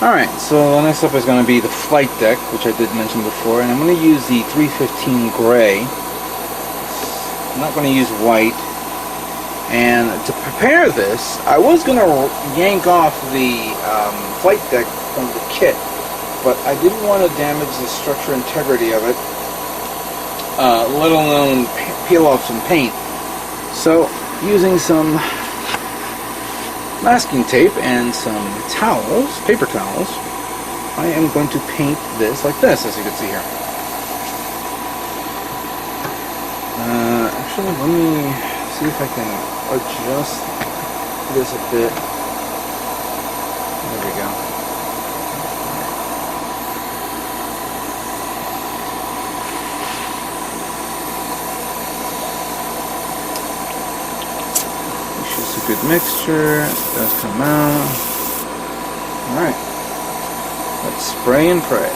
Alright, so the next up is going to be the flight deck, which I did mention before, and I'm going to use the 315 gray. I'm not going to use white. And to prepare this, I was going to yank off the flight deck from the kit, but I didn't want to damage the structure integrity of it, let alone peel off some paint. So, using some masking tape and some towels, paper towels, I am going to paint this like this, as you can see here. Actually, let me see if I can adjust this a bit. There we go. It's a good mixture. It does come out. Alright. Let's spray and pray.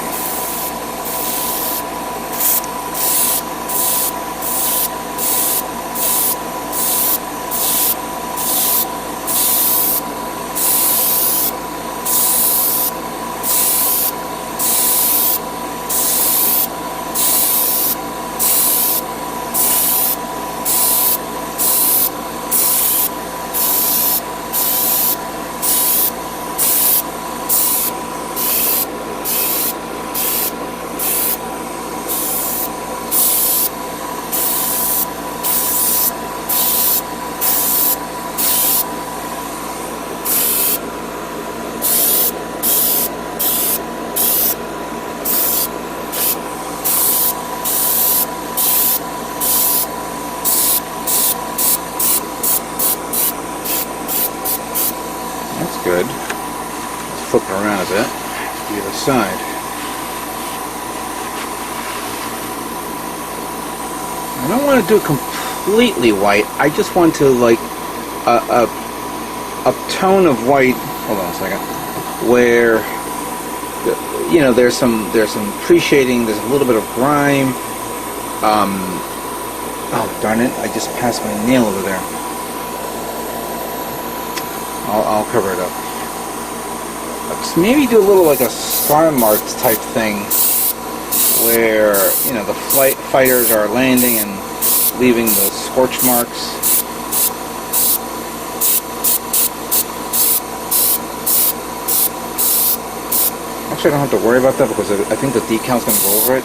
That's good. Let's flip it around a bit to the other side. I don't want to do it completely white. I just want to like a tone of white. Hold on a second. Where you know there's some pre-shading. There's a little bit of grime. Oh darn it! I just passed my nail over there. I'll cover it up. Let's maybe do a little like a scar marks type thing, where you know the fighters are landing and leaving those scorch marks. Actually, I don't have to worry about that because I think the decal's going to go over it.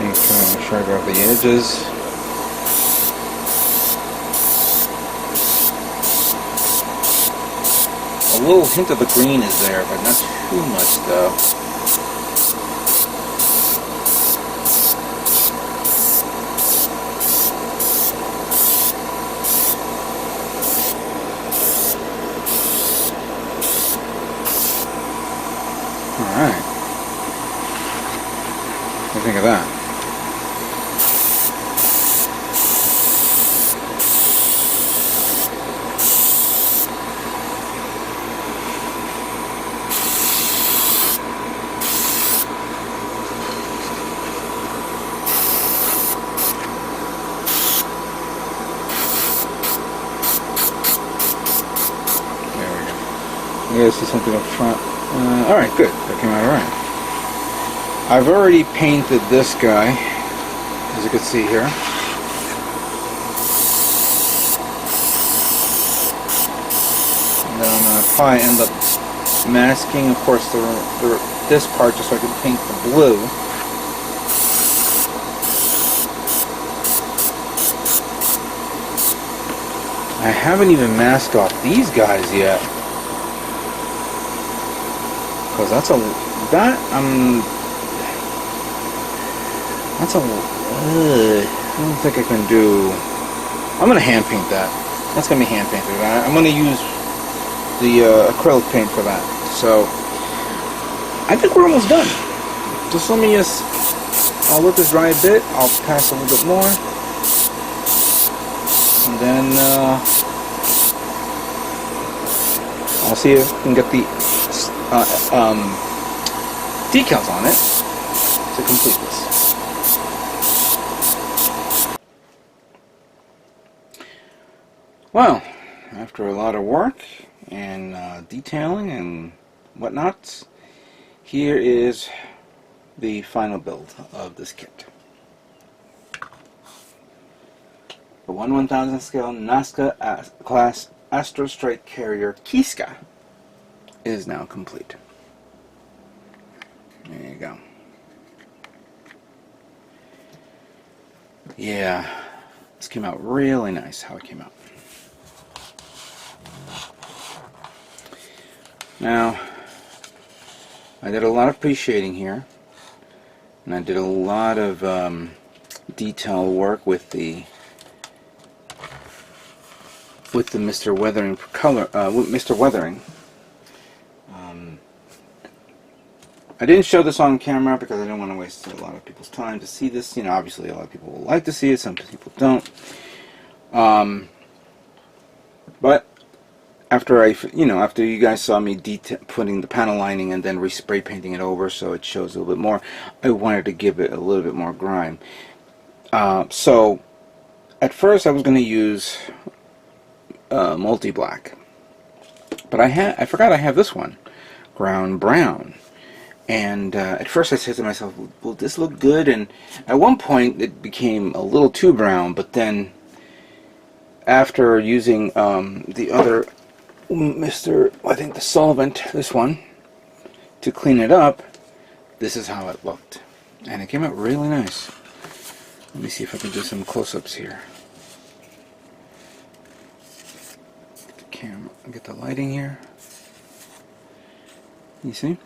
Make sure I grab the edges. A little hint of the green is there, but not too much though. Alright. What do you think of that? You guys see something up front? Alright, good. That came out alright. I've already painted this guy, as you can see here. And then I'm going to probably end up masking, of course, this part just so I can paint the blue. I haven't even masked off these guys yet. Because I don't think I can do. I'm gonna hand paint that. That's gonna be hand painted. I'm gonna use the acrylic paint for that. So I think we're almost done. Just let me I'll let this dry a bit. I'll pass a little bit more, and then I'll see if I can get the decals on it to complete this. Well, after a lot of work and detailing and whatnot, here is the final build of this kit. The 1/1000 scale Nazca class Astro strike carrier Kiska is now complete. There you go. Yeah, this came out really nice how it came out. Now, I did a lot of pre-shading here, and I did a lot of detail work with the Mr. Weathering color, Mr. Weathering. I didn't show this on camera because I didn't want to waste a lot of people's time to see this. You know, obviously a lot of people will like to see it, some people don't. But after after you guys saw me putting the panel lining and then spray painting it over so it shows a little bit more, I wanted to give it a little bit more grime. So at first I was going to use multi-black, but I forgot I have this one, ground brown. And at first I said to myself, will this look good? And at one point it became a little too brown, but then after using the other I think the solvent, this one, to clean it up, this is how it looked. And it came out really nice. Let me see if I can do some close-ups here. Get the camera, get the lighting here. You see?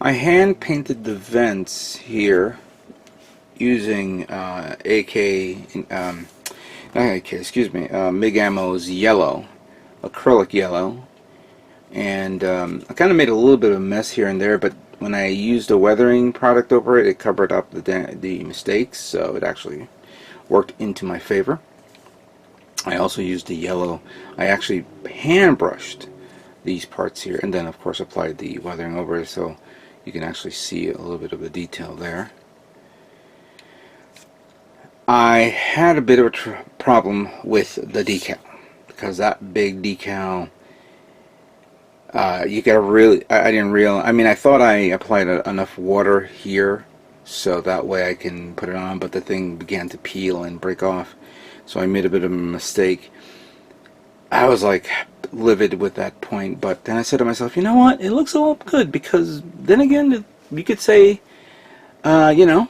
I hand painted the vents here using MIG Ammo's yellow, acrylic yellow, and I kind of made a little bit of a mess here and there, but when I used a weathering product over it, it covered up the mistakes, so it actually worked into my favor. I also used the yellow. I actually hand brushed these parts here, and then of course applied the weathering over it, so you can actually see a little bit of the detail there. I had a bit of a problem with the decal, because that big decal, you gotta really, I didn't realize, I mean, I thought I applied enough water here so that way I can put it on, but the thing began to peel and break off, so I made a bit of a mistake. I was like livid with that point, but then I said to myself, you know what, it looks all good, because then again you could say, you know,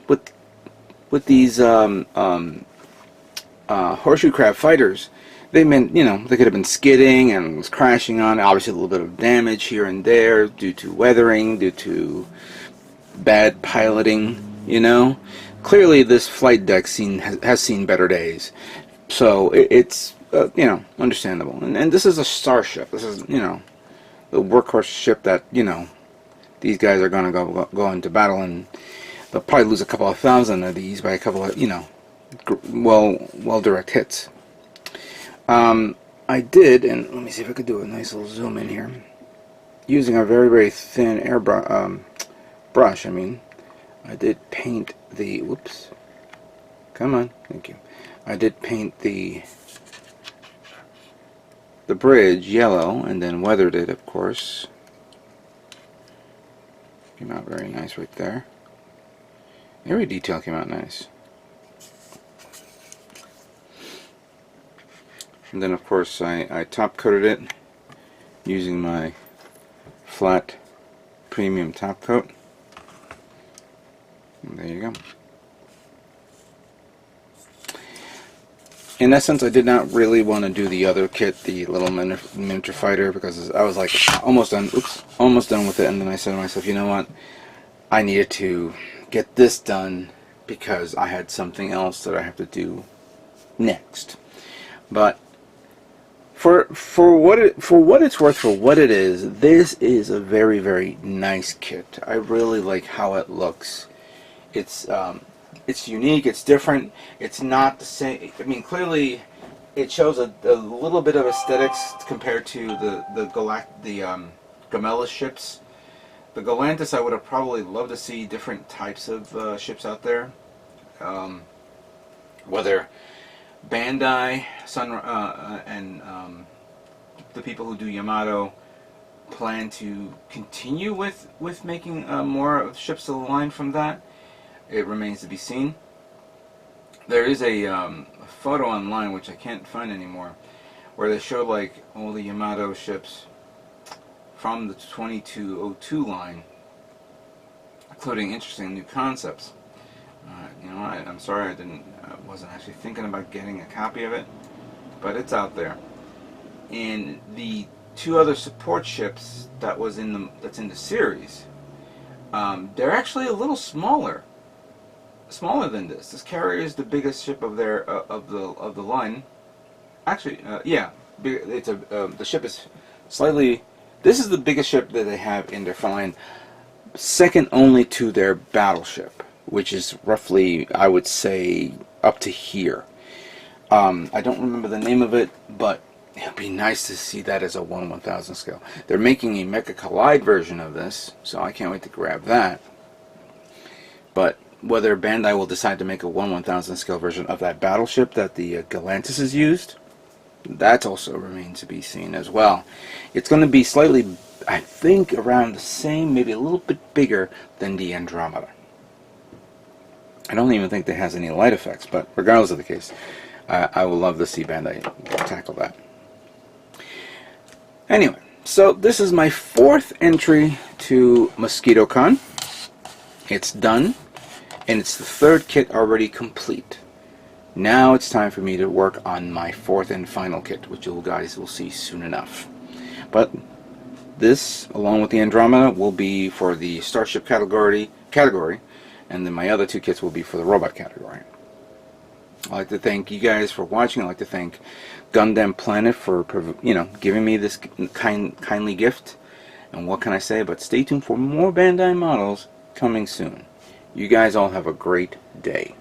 with these horseshoe crab fighters, they meant, you know, they could have been skidding and was crashing on, obviously a little bit of damage here and there due to weathering, due to bad piloting, you know. Clearly this flight deck has seen better days, so it's you know, understandable. And this is a starship. This is, you know, the workhorse ship that, you know, these guys are going to go into battle, and they'll probably lose a couple of thousand of these by a couple of, you know, well direct hits. I did, and let me see if I could do a nice little zoom in here, using a very thin air brush. I mean, I did paint the, whoops, come on, thank you. I did paint the bridge yellow, and then weathered it, of course. Came out very nice right there. Every detail came out nice. And then of course I top coated it using my flat premium top coat. And there you go. In essence, I did not really want to do the other kit, the little miniature fighter, because I was like almost done with it, and then I said to myself, you know what, I needed to get this done because I had something else that I have to do next. But for what it's worth, for what it is, this is a very nice kit. I really like how it looks. It's unique, it's different, it's not the same. I mean, clearly it shows a little bit of aesthetics compared to the Gamella ships. The Galantis, I would have probably loved to see different types of ships out there. Whether Bandai, and the people who do Yamato plan to continue with making more ships to the line from that, it remains to be seen. There is a photo online, which I can't find anymore, where they show like all the Yamato ships from the 2202 line, including interesting new concepts. You know, I'm sorry I wasn't actually thinking about getting a copy of it, but it's out there. And the two other support ships that's in the series, they're actually a little smaller than this. This carrier is the biggest ship of the line. Actually, yeah, it's the ship is slightly. This is the biggest ship that they have in their line, second only to their battleship, which is roughly, I would say, up to here. I don't remember the name of it, but it would be nice to see that as a 1/1000 scale. They're making a Mecha Collide version of this, so I can't wait to grab that. But whether Bandai will decide to make a 1/1000 scale version of that battleship that the Galantis has used, that also remains to be seen as well. It's going to be slightly, I think, around the same, maybe a little bit bigger than the Andromeda. I don't even think that has any light effects, but regardless of the case, I would love to see Bandai tackle that. Anyway, so this is my 4th entry to Mosquitocon. It's done, and it's the 3rd kit already complete. Now it's time for me to work on my 4th and final kit, which you guys will see soon enough. But this, along with the Andromeda, will be for the Starship category, and then my other 2 kits will be for the robot category. I'd like to thank you guys for watching. I'd like to thank Gundam Planet for, you know, giving me this kindly gift. And what can I say? But stay tuned for more Bandai models coming soon. You guys all have a great day.